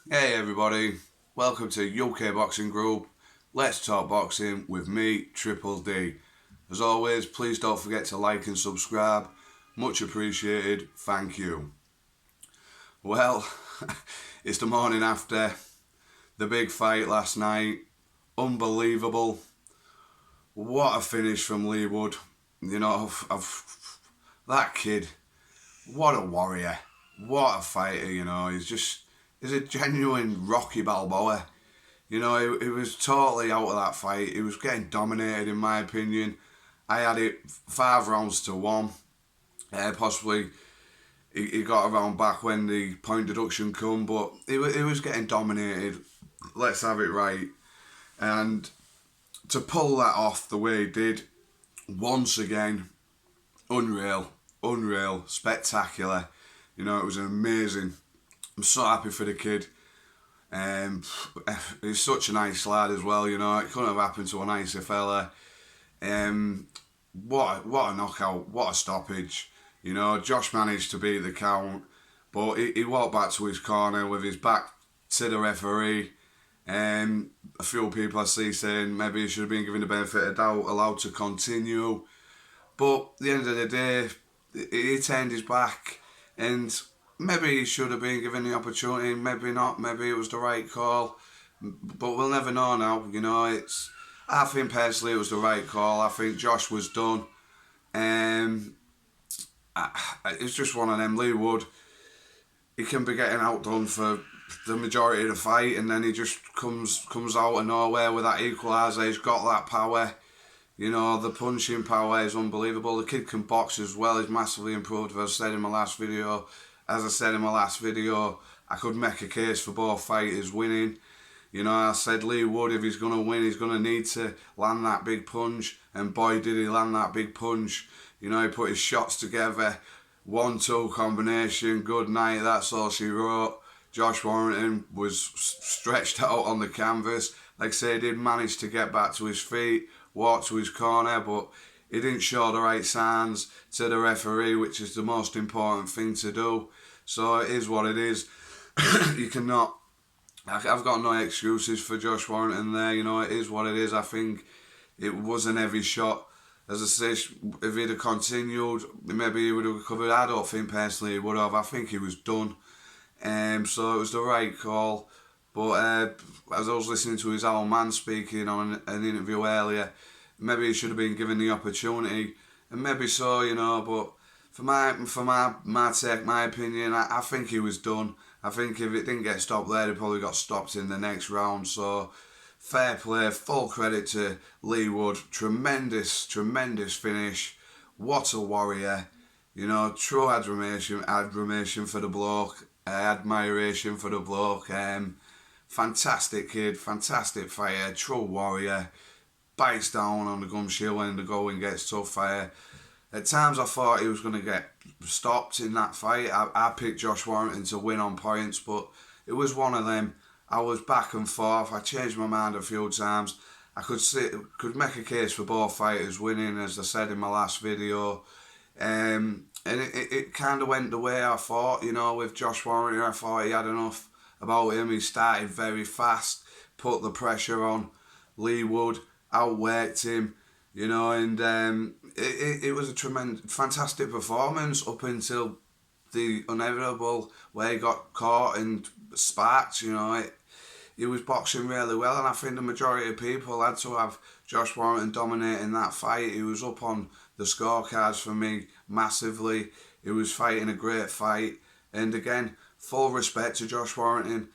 Hey everybody, welcome to UK Boxing Group. Let's talk boxing with me, Triple D. As always, please don't forget to like and subscribe. Much appreciated. Thank you. Well, it's the morning after the big fight last night. Unbelievable. What a finish from Leigh Wood. You know, that kid, what a warrior. What a fighter, he's a genuine Rocky Balboa. He was totally out of that fight. He was getting dominated, in my opinion. I had it 5 rounds to 1. Possibly he got around back when the point deduction come, but he was getting dominated. Let's have it right. And to pull that off the way he did, once again, unreal, spectacular. It was amazing. I'm so happy for the kid. He's such a nice lad as well, it couldn't have happened to a nicer fella. What a knockout, what a stoppage. Josh managed to beat the count, but he walked back to his corner with his back to the referee. A few people I see saying maybe he should have been given the benefit of doubt, allowed to continue. But at the end of the day, he turned his back, and maybe he should have been given the opportunity, maybe not, maybe it was the right call. But we'll never know now, I think personally it was the right call. I think Josh was done. It's just one of them. Leigh Wood, he can be getting outdone for the majority of the fight, and then he just comes out of nowhere with that equaliser. He's got that power. The punching power is unbelievable. The kid can box as well. He's massively improved, as I said in my last video. I could make a case for both fighters winning. I said Leigh Wood, if he's going to win, he's going to need to land that big punch. And boy, did he land that big punch. He put his shots together. 1-2 combination, good night, that's all she wrote. Josh Warrington was stretched out on the canvas. Like I say, he did manage to get back to his feet, walk to his corner, but he didn't show the right signs to the referee, which is the most important thing to do. So it is what it is. You cannot... I've got no excuses for Josh Warrington there. It is what it is. I think it was an heavy shot. As I say, if he'd have continued, maybe he would have recovered. I don't think personally he would have. I think he was done. So it was the right call. But as I was listening to his old man speaking on an interview earlier, maybe he should have been given the opportunity. And maybe so, but for my take, my opinion, I think he was done. I think if it didn't get stopped there, he probably got stopped in the next round. So fair play, full credit to Leigh Wood. Tremendous finish. What a warrior. True admiration for the bloke. Admiration for the bloke. Fantastic kid, fantastic fighter, true warrior. Bites down on the gum shield when the going gets tough. At times I thought he was going to get stopped in that fight. I picked Josh Warrington to win on points, but it was one of them. I was back and forth. I changed my mind a few times. I could make a case for both fighters winning, as I said in my last video. And it kind of went the way I thought, with Josh Warrington. I thought he had enough about him. He started very fast, put the pressure on Leigh Wood, outworked him, and it was a fantastic performance up until the inevitable where he got caught and sparked. He was boxing really well, and I think the majority of people had to have Josh Warrington dominating that fight. He was up on the scorecards for me massively. He was fighting a great fight, and again, full respect to Josh Warrington.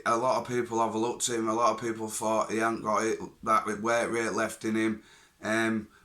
A lot of people overlooked him. A lot of people thought he hadn't got that weight rate left in him.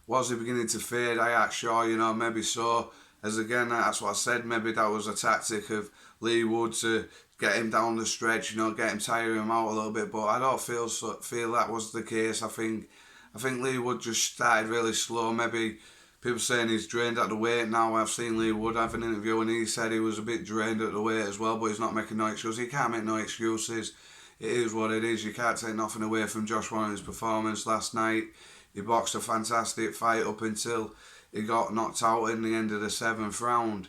Was he beginning to fade? I ain't sure, maybe so. As again, that's what I said, maybe that was a tactic of Leigh Wood to get him down the stretch, get him, tire him out a little bit, but I don't feel that was the case. I think Leigh Wood just started really slow. Maybe people saying he's drained at the weight now. I've seen Leigh Wood have an interview and he said he was a bit drained at the weight as well, but he's not making no excuses. He can't make no excuses. It is what it is. You can't take nothing away from Josh Warrington's performance last night. He boxed a fantastic fight up until he got knocked out in the end of the 7th round.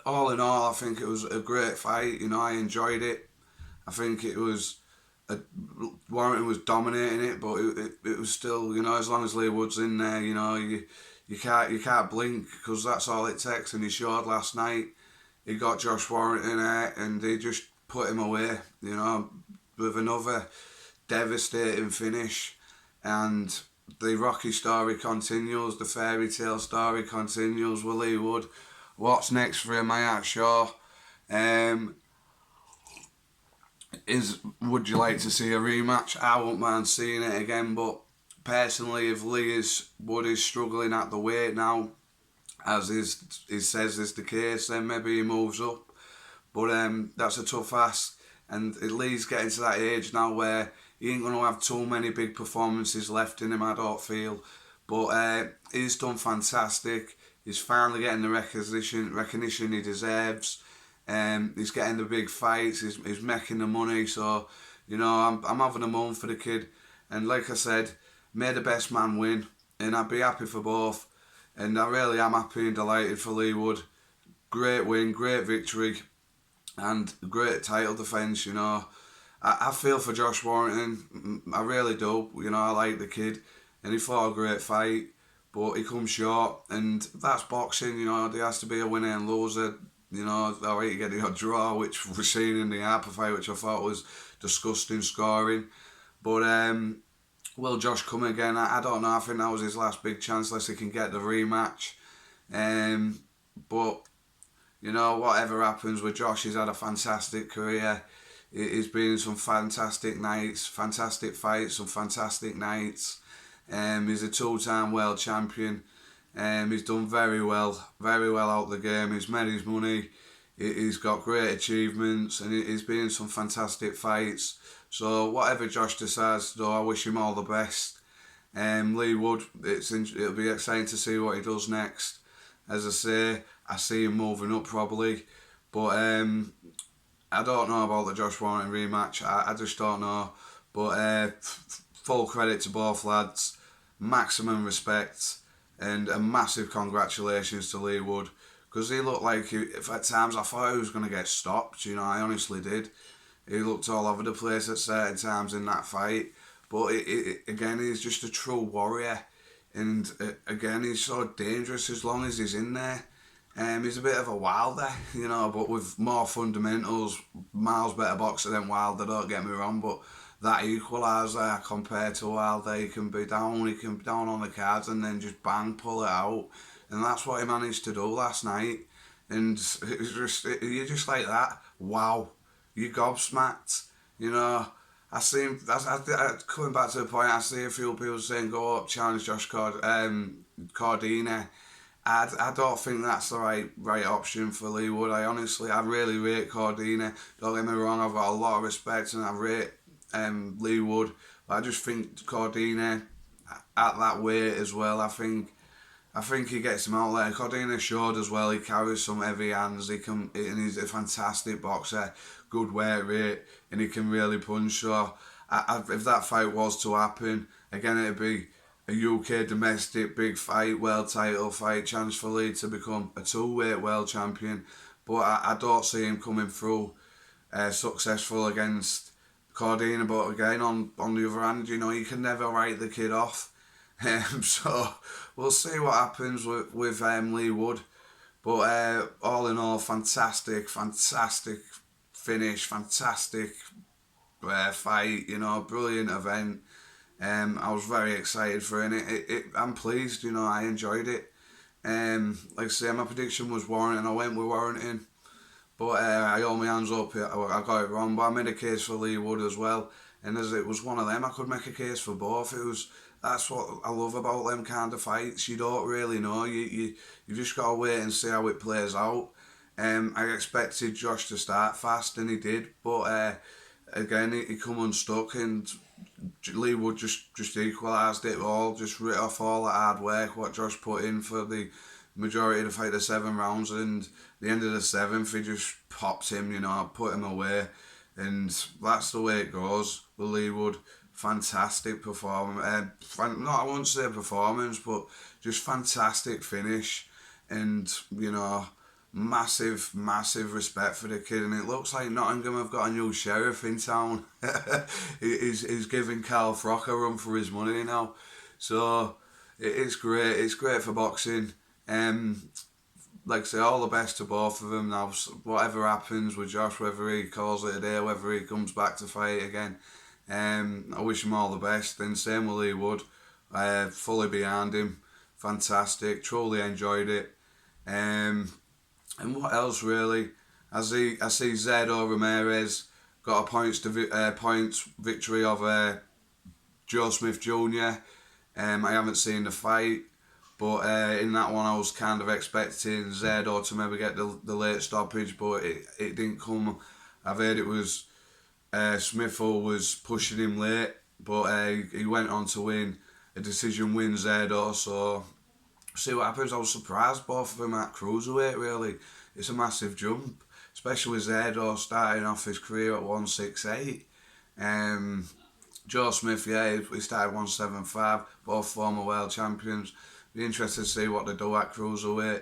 all in all, I think it was a great fight. You know, I enjoyed it. I think it was a, Warrington was dominating it, but it was still, you know, as long as Leigh Wood's in there, you know, you can't blink, because that's all it takes. And he showed last night. He got Josh Warrington out and he just put him away, you know, with another devastating finish. And the Rocky story continues, the fairy tale story continues with Leigh Wood. What's next for him, I ain't sure. Um, would you like to see a rematch? I wouldn't mind seeing it again, but personally, if Wood is struggling at the weight now, as he says is the case, then maybe he moves up. But that's a tough ask, and Leigh's getting to that age now where he ain't going to have too many big performances left in him, I don't feel. But he's done fantastic. He's finally getting the recognition he deserves. He's getting the big fights. He's making the money. So, you know, I'm having a moan for the kid. And like I said, may the best man win. And I'd be happy for both. And I really am happy and delighted for Leigh Wood. Great win, great victory, and great title defence, you know. I feel for Josh Warrington. I really do. You know, I like the kid. And he fought a great fight. But he comes short. And that's boxing, you know. There has to be a winner and loser. You know, alright, you get the odd draw, which we're seeing in the Harper fight, which I thought was disgusting scoring. But will Josh come again? I don't know. I think that was his last big chance, unless he can get the rematch. But, you know, whatever happens with Josh, he's had a fantastic career. He's been in some fantastic nights, fantastic fights, some fantastic nights. He's a two-time world champion. He's done very well out the game. He's made his money. He's got great achievements, and he's been in some fantastic fights. So whatever Josh decides to do, I wish him all the best. Leigh Wood, it'll be exciting to see what he does next. As I say, I see him moving up probably, but I don't know about the Josh Warrington rematch. I just don't know. But full credit to both lads, maximum respect, and a massive congratulations to Leigh Wood, because he looked like, at times I thought he was going to get stopped, you know, I honestly did. He looked all over the place at certain times in that fight, but again, he's just a true warrior, and again, he's so dangerous as long as he's in there. He's a bit of a Wilder, you know, but with more fundamentals, miles better boxer than Wilder, don't get me wrong, but that equaliser compared to Wilder, he can be down on the cards and then just bang, pull it out. And that's what he managed to do last night. And you're just like that. Wow. You gobsmacked. You know, coming back to the point, I see a few people saying, go up, challenge Josh Cordina. I don't think that's the right option for Leigh Wood. I really rate Cordina. Don't get me wrong, I've got a lot of respect and I rate Leigh Wood. But I just think Cordina at that weight as well, I think he gets him out there. Cordina showed as well, he carries some heavy hands, and he's a fantastic boxer, good weight rate, and he can really punch. So if that fight was to happen, again, it'd be a UK domestic big fight, world title fight, chance for Leigh to become a two-weight world champion. But I don't see him coming through successful against Cordina. But again, on the other hand, you know, you can never write the kid off. So we'll see what happens with Leigh Wood. But all in all, fantastic finish, fantastic fight, you know, brilliant event. I was very excited for it. I'm pleased, you know, I enjoyed it. Like I say, my prediction was Warrington. I went with Warrington, but I hold my hands up. I got it wrong, but I made a case for Leigh Wood as well. And as it was one of them, I could make a case for both. That's what I love about them kind of fights. You don't really know. You just gotta wait and see how it plays out. I expected Josh to start fast, and he did, but again, he come unstuck, and Leigh Wood just equalised it all, just writ off all the hard work what Josh put in for the majority of the fight, the 7 rounds, and the end of the 7th, he just popped him, you know, put him away, and that's the way it goes with Leigh Wood. Fantastic performance, I won't say performance, but just fantastic finish, and, you know, massive respect for the kid, and it looks like Nottingham have got a new sheriff in town. He's giving Carl Frock a run for his money now, so it's great. It's great for boxing. Like I say, all the best to both of them. Now, whatever happens with Josh, whether he calls it a day, whether he comes back to fight again, I wish him all the best. And same with Leigh Wood, fully behind him. Fantastic, truly enjoyed it. And what else really? I see Zedo Ramirez got a points victory over Joe Smith Jr. I haven't seen the fight, but in that one I was kind of expecting Zedo to maybe get the late stoppage, but it didn't come. I've heard it was Smith who was pushing him late, but he went on to win a decision win, Zedo, so see what happens. I was surprised both of them at cruiserweight, really. It's a massive jump, especially with Zedo starting off his career at 168. Joe Smith, yeah, he started 175, both former world champions. Be interested to see what they do at cruiserweight.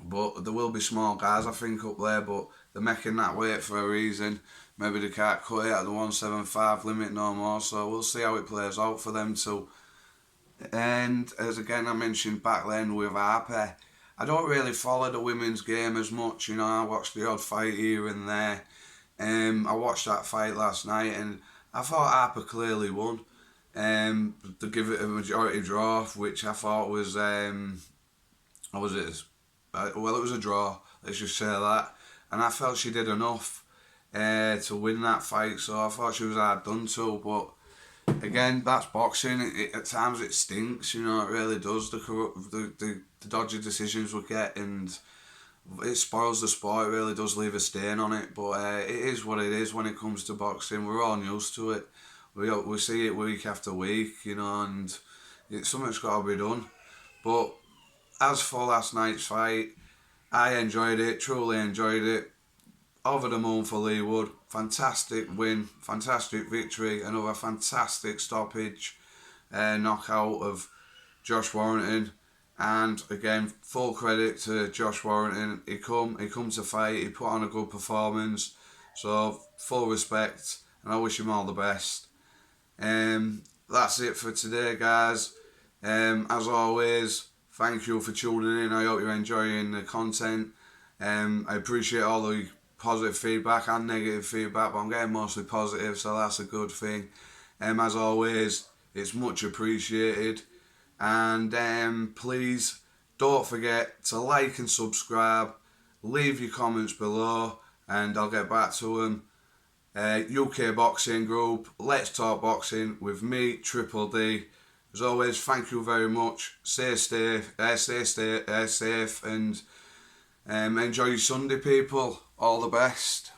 But there will be small guys, I think, up there, but they're making that weight for a reason. Maybe they can't cut it at the 175 limit no more, so we'll see how it plays out for them too. And as again I mentioned back then with Harper, I don't really follow the women's game as much, you know. I watch the odd fight here and there. I watched that fight last night and I thought Harper clearly won. To give it a majority draw, which I thought was what was it? Well, it was a draw. Let's just say that. And I felt she did enough to win that fight. So I thought she was hard done to. But again, that's boxing. At times it stinks. You know, it really does. The dodgy decisions we get, and it spoils the sport. It really does leave a stain on it. But it is what it is when it comes to boxing. We're all used to it. We see it week after week, you know, and something's got to be done. But as for last night's fight, I enjoyed it, truly enjoyed it. Over the moon for Leigh Wood. Fantastic win, fantastic victory, another fantastic stoppage, knockout of Josh Warrington. And again, full credit to Josh Warrington. He come to fight, he put on a good performance. So full respect, and I wish him all the best. That's it for today, guys. As always, thank you for tuning in. I hope you're enjoying the content. I appreciate all the positive feedback and negative feedback, but I'm getting mostly positive, so that's a good thing. As always, it's much appreciated. And please don't forget to like and subscribe. Leave your comments below, and I'll get back to them. UK Boxing Group, Let's Talk Boxing with me, Triple D. As always, thank you very much. Stay safe, and enjoy your Sunday, people. All the best.